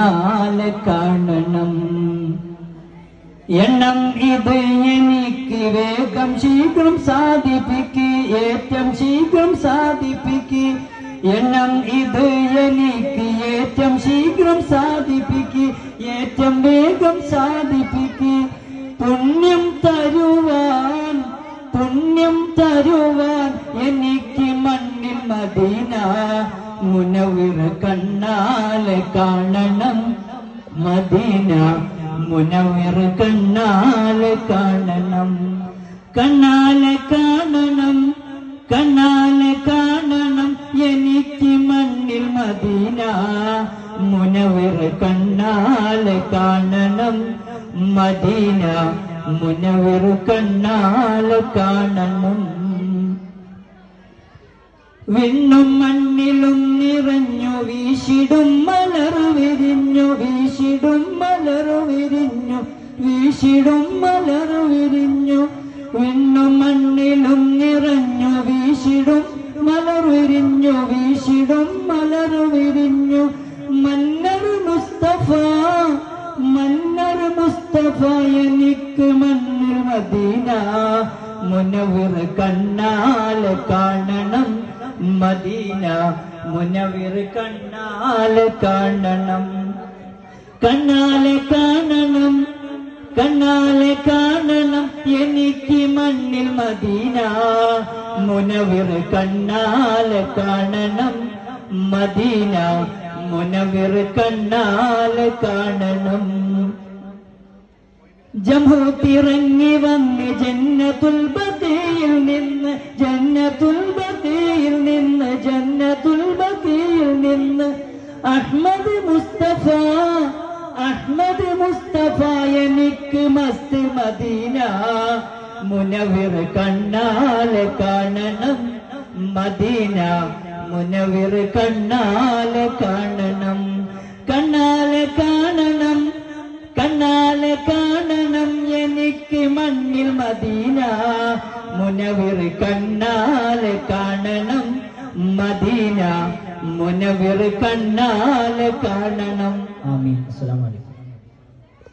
കാണണം. എണ്ണം ഇത് എനിക്ക് വേഗം ശീഘ്രം സാധിപ്പിക്ക്, ഏറ്റവും ശീഘ്രം സാധിപ്പിക്ക്. എണ്ണം ഇത് എനിക്ക് ഏറ്റവും ശീഘ്രം സാധിപ്പിക്ക്, ഏറ്റവും വേഗം സാധിപ്പിക്ക്. പുണ്യം തരുവാൻ എനിക്ക് മണ്ണിൽ മദീന മുനവ്വിർ കണ്ണാലെ കാണണം. മദീന മുനവ്വിർ കണ്ണാലെ കാണണം. കണ്ണാലെ കാണണം, കണ്ണാലെ കാണണം എനിക്ക് മണ്ണിൽ മദീന മുനവ്വിർ കണ്ണാലെ കാണണം. മദീന മുനവ്വിർ കണ്ണാലെ കാണണം. വിണ്ണും മണ്ണിലും നിറഞ്ഞു വീശിടും മലർ വിരിഞ്ഞു, വീശിടും മലർ വിരിഞ്ഞു, വീശിടും മലർ വിരിഞ്ഞു. വിണ്ണും മണ്ണിലും നിറഞ്ഞു വീശിടും മലർ വിരിഞ്ഞു, വീശിടും മലർ വിരിഞ്ഞു. മന്നർ മുസ്തഫ, മന്നർ മുസ്തഫ എനിക്ക് മണ്ണിൽ മദീന മുനവ്വിർ കണ്ണാലെ കാണണം. മദീന മുനവ്വിർ കണ്ണാലെ കാണണം. കണ്ണാലെ കാണണം, കണ്ണാലെ കാണണം എനിക്ക് മണ്ണിൽ മദീന മുനവ്വിർ കണ്ണാലെ കാണണം. മദീന മുനവ്വിർ കണ്ണാലെ കാണണം. ജംഹൂത്തിറങ്ങി വന്ന് ജന്നത്തുൽ ബഖീയിൽ നിന്ന്, ജന്നത്തുൽ ബഖീയിൽ നിന്ന്, ജന്നത്തുൽ ബഖീയിൽ നിന്ന്. അഹ്മദ് മുസ്തഫ, അഹ്മദ് മുസ്തഫ എനിക്ക് മസ്ത് മദീന മുനവ്വിർ കണ്ണാലെ കാണണം. മദീന മുനവ്വിർ കണ്ണാലെ കാണണം. കണ്ണാലെ കാണണം, കണ്ണാലെ കാണണം എനിക്ക് മണ്ണിൽ മദീന മുനവ്വിർ കണ്ണാലെ കാണണം. മദീന മുനവ്വിർ കണ്ണാലെ കാണണം. ആമീൻ. അസ്സലാമു അലൈക്കും.